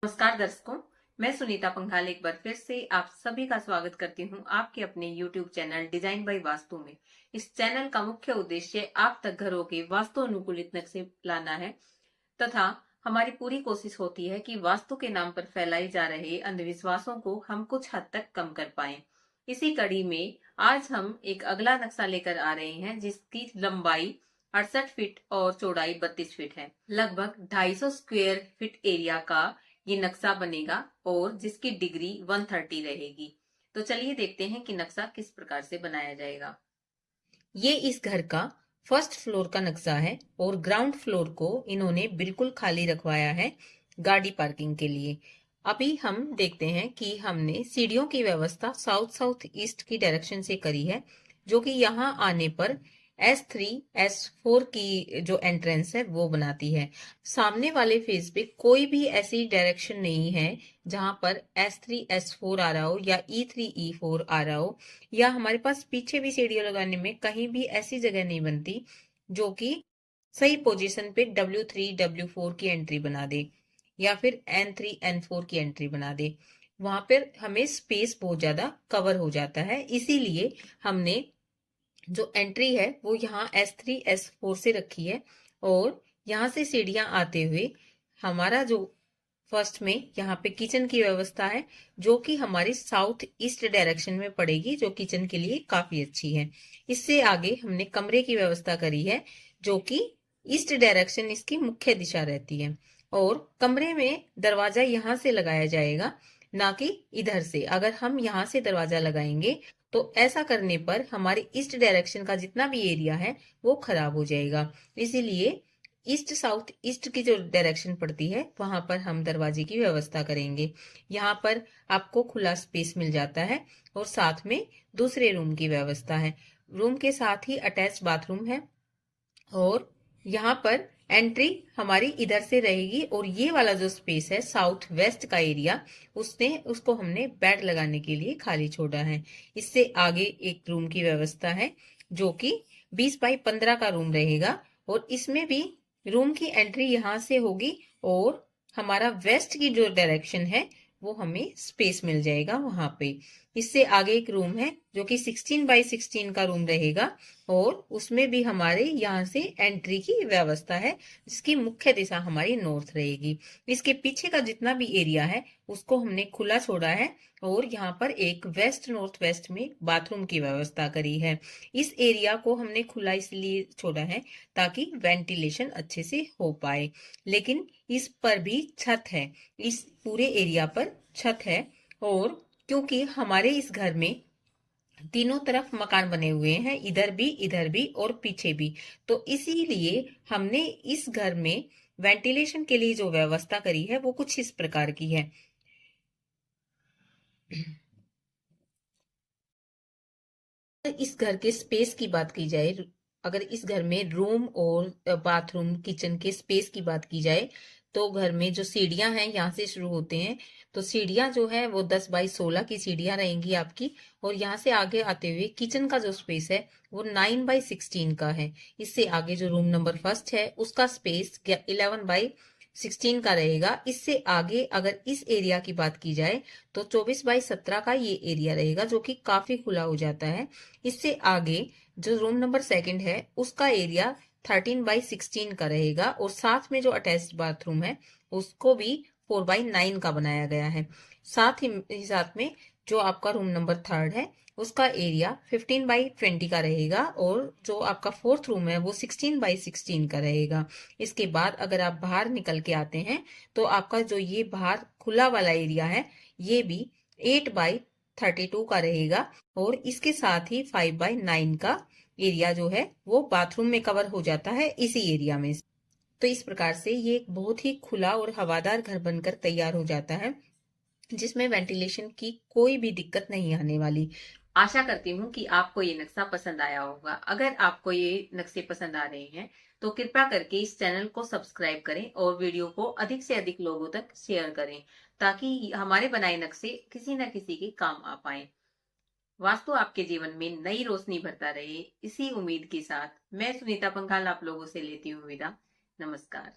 नमस्कार दर्शकों, मैं सुनीता पंघाल एक बार फिर से आप सभी का स्वागत करती हूं आपके अपने YouTube channel design by vastu में। इस चैनल का मुख्य उद्देश्य आप तक घरों के वास्तु अनुकूलित नक्शे लाना है तथा हमारी पूरी कोशिश होती है कि वास्तु के नाम पर फैलाई जा रहे अंधविश्वासों को हम कुछ हद तक कम कर पाएं। इसी कड़ी में आज हम एक अगला नक्शा लेकर आ रहे हैं जिसकी लंबाई 68 फीट और चौड़ाई 32 फीट है। लगभग 250 स्क्वायर फीट एरिया का ये नक्शा बनेगा और जिसकी डिग्री 130 रहेगी। तो चलिए देखते हैं कि नक्शा किस प्रकार से बनाया जाएगा। ये इस घर का फर्स्ट फ्लोर का नक्शा है और ग्राउंड फ्लोर को इन्होंने बिल्कुल खाली रखवाया है गाड़ी पार्किंग के लिए। अभी हम देखते हैं कि हमने सीढ़ियों की व्यवस्था साउथ साउथ ईस्ट की डायरेक्शन से करी है, जो कि यहाँ आने पर S3 S4 की जो एंट्रेंस है वो बनाती है। सामने वाले फेस पे कोई भी ऐसी डायरेक्शन नहीं है जहां पर S3 S4 आ रहा हो या E3 E4 आ रहा हो, या हमारे पास पीछे भी सीढ़ियां लगाने में कहीं भी ऐसी जगह नहीं बनती जो कि सही पोजीशन पे W3 W4 की एंट्री बना दे या फिर N3 N4 की एंट्री बना दे। वहां पर हमें स्पेस बहुत ज्यादा कवर हो जाता है, इसीलिए हमने जो एंट्री है वो यहाँ S3 S4 से रखी है और यहाँ से सीढ़ियां आते हुए हमारा जो फर्स्ट में यहाँ पे किचन की व्यवस्था है जो कि हमारी साउथ ईस्ट डायरेक्शन में पड़ेगी, जो किचन के लिए काफी अच्छी है। इससे आगे हमने कमरे की व्यवस्था करी है जो कि ईस्ट डायरेक्शन इसकी मुख्य दिशा रहती है और कमरे में दरवाजा यहाँ से लगाया जाएगा, ना कि इधर से। अगर हम यहाँ से दरवाजा लगाएंगे तो ऐसा करने पर हमारी ईस्ट डायरेक्शन का जितना भी एरिया है वो खराब हो जाएगा। इसीलिए ईस्ट साउथ ईस्ट की जो डायरेक्शन पड़ती है वहां पर हम दरवाजे की व्यवस्था करेंगे। यहाँ पर आपको खुला स्पेस मिल जाता है और साथ में दूसरे रूम की व्यवस्था है। रूम के साथ ही अटैच बाथरूम है और यहाँ पर एंट्री हमारी इधर से रहेगी और ये वाला जो स्पेस है साउथ वेस्ट का एरिया, उसको हमने बेड लगाने के लिए खाली छोड़ा है। इससे आगे एक रूम की व्यवस्था है जो कि 20 बाई 15 का रूम रहेगा और इसमें भी रूम की एंट्री यहाँ से होगी और हमारा वेस्ट की जो डायरेक्शन है वो हमें स्पेस मिल जाएगा वहां पे। इससे आगे एक रूम है जो कि 16 बाई 16 का रूम रहेगा और उसमें भी हमारे यहाँ से एंट्री की व्यवस्था है जिसकी मुख्य दिशा हमारी नॉर्थ रहेगी। इसके पीछे का जितना भी एरिया है उसको हमने खुला छोड़ा है और यहाँ पर एक वेस्ट नॉर्थ वेस्ट में बाथरूम की व्यवस्था करी है। इस एरिया को हमने खुला इसलिए छोड़ा है ताकि वेंटिलेशन अच्छे से हो पाए, लेकिन इस पर भी छत है, इस पूरे एरिया पर छत है। और क्योंकि हमारे इस घर में तीनों तरफ मकान बने हुए हैं, इधर भी और पीछे भी, तो इसीलिए हमने इस घर में वेंटिलेशन के लिए जो व्यवस्था करी है वो कुछ इस प्रकार की है। इस घर के स्पेस की बात की जाए, अगर इस घर में रूम और बाथरूम किचन के स्पेस की बात की जाए तो घर में जो सीढ़ियां हैं यहाँ से शुरू होते हैं, तो सीढ़ियां जो है वो 10 बाई 16 की सीढ़ियां रहेंगी आपकी और यहाँ से आगे आते हुए किचन का जो स्पेस है वो 9 बाई 16 का है। इससे आगे जो रूम नंबर फर्स्ट है उसका स्पेस 11 बाई 16 का रहेगा। इससे आगे अगर इस एरिया की बात की जाए तो 24 बाई 17 का ये एरिया रहेगा जो कि काफी खुला हो जाता है। इससे आगे जो रूम नंबर सेकंड है उसका एरिया 13 बाई 16 का रहेगा और साथ में जो अटैच्ड बाथरूम है उसको भी 4 बाई 9 का बनाया गया है। साथ में जो आपका रूम नंबर थर्ड है उसका एरिया 15 बाई 20 का रहेगा और जो आपका फोर्थ रूम है वो 16 बाई 16 का रहेगा। इसके बाद अगर आप बाहर निकल के आते हैं तो आपका जो ये बाहर खुला वाला एरिया है ये भी 8 बाई 32 का रहेगा और इसके साथ ही 5 बाई 9 का एरिया जो है वो बाथरूम में कवर हो जाता है इसी एरिया में। तो इस प्रकार से ये एक बहुत ही खुला और हवादार घर बनकर तैयार हो जाता है जिसमें वेंटिलेशन की कोई भी दिक्कत नहीं आने वाली। आशा करती हूँ कि आपको ये नक्शा पसंद आया होगा। अगर आपको ये नक्शे पसंद आ रहे हैं तो कृपया करके इस चैनल को सब्सक्राइब करें और वीडियो को अधिक से अधिक लोगों तक शेयर करें ताकि हमारे बनाए नक्शे किसी न किसी के काम आ पाए। वास्तु आपके जीवन में नई रोशनी भरता रहे, इसी उम्मीद के साथ मैं सुनीता पंघाल आप लोगों से लेती हूँ विदा। नमस्कार।